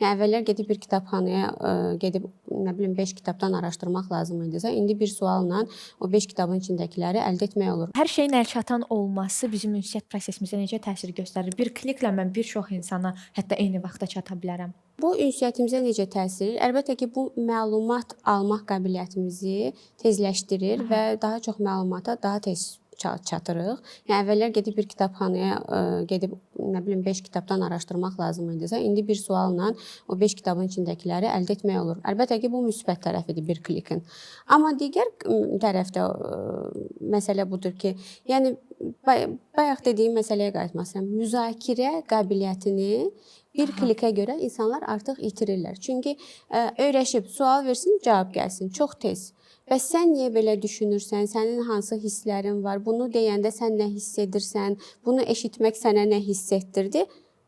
Yəni əvvəllər gedib bir kitabxanaya gedib nə bilim 5 kitabdan araşdırmaq lazım idisə, indi bir sualla o 5 kitabın içindəkiləri əldə etmək olur. Hər şeyin əlçatan olması bizim ünsiyyət prosesimizə necə təsir göstərir? Bir kliklə mən bir çox insana hətta eyni vaxtda çata bilərəm. Bu ünsiyyətimizə necə təsir? Əlbəttə ki, bu məlumat almaq qabiliyyətimizi tezləşdirir və daha çox məlumata daha tez çatırıq. Yəni əvvəllər gedib bir kitabxanaya gedib nə bilim 5 kitabdan araşdırmaq lazım idisə, indi bir sualla o 5 kitabın içindəkiləri əldə etmək olur. Əlbəttə ki, bu müsbət tərəfidir bir klikin. Amma digər tərəfdə məsələ budur ki, yəni bayaq dediyim məsələyə qayıtmaq istəyirəm. Müzakirə qabiliyyətini bir klikə görə insanlar artıq itirirlər. Çünki öyrəşib sual versin, cavab gəlsin çox tez. Bəs sən niyə belə düşünürsən? Sənin hansı hisslərin var? Bunu deyəndə sən nə hiss edirsən? Bunu eşitmək sənə nə hiss etdirdi?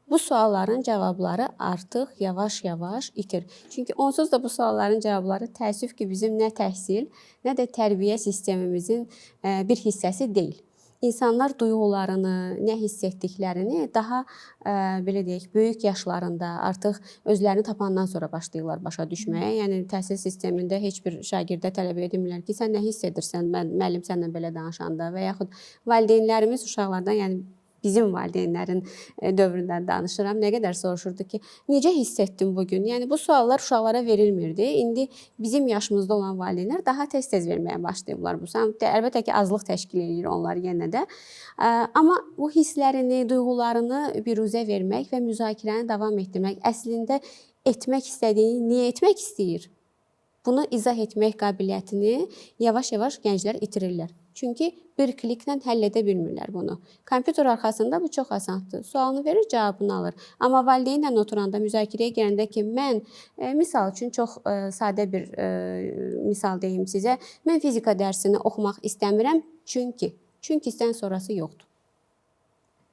Bu sualların cavabları artıq yavaş-yavaş itir. Çünki onsuz da bu sualların cavabları təəssüf ki, bizim nə təhsil, nə də tərbiyə sistemimizin bir hissəsi deyil. İnsanlar duyğularını, nə hiss etdiklərini daha belə deyək, böyük yaşlarında artıq özlərini tapandan sonra başlayırlar başa düşməyə. Yəni təhsil sistemində heç bir şagirdə tələb etmirlər ki, sən nə hiss edirsən, müəllim sənlə belə danışanda və yaxud valideynlərimiz uşaqlardan, yəni bizim valideynlərin dövründən danışıram. Nə qədər soruşurdu ki, necə hiss etdin bugün? Yəni bu suallar uşaqlara verilmirdi. İndi bizim yaşımızda olan valideynlər daha tez-tez verməyə başlayıblar bu sual. Əlbəttə ki, azlıq təşkil edir onlar yenə də. Amma bu hisslərini, duyğularını biruzə vermək və müzakirəni davam etdirmək, əslində etmək istədiyini niyə etmək istəyir? Bunu izah etmək qabiliyyətini yavaş-yavaş gənclər itirirlər. Çünki bir kliklə həll edə bilmirlər bunu. Kompüter arxasında bu çox asandır. Sualını verir, cavabını alır. Amma valideynlə oturanda, müzakirəyə gələndə ki, mən misal üçün çox sadə bir misal deyim sizə. Mən fizika dərsini oxumaq istəmirəm, çünki sən sonrası yoxdur.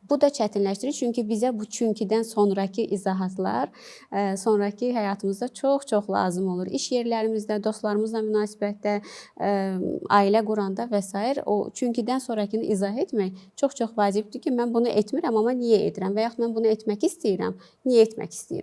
Bu da çətinləşdirir, çünki bizə bu çünkidən sonraki izahatlar sonraki həyatımızda çox-çox lazım olur. İş yerlərimizdə, dostlarımızla münasibətdə, ailə quranda və s. o çünkidən sonrakını izah etmək çox-çox vacibdir ki, mən bunu etmirəm, amma niyə edirəm və yaxud mən bunu etmək istəyirəm, niyə etmək istəyirəm?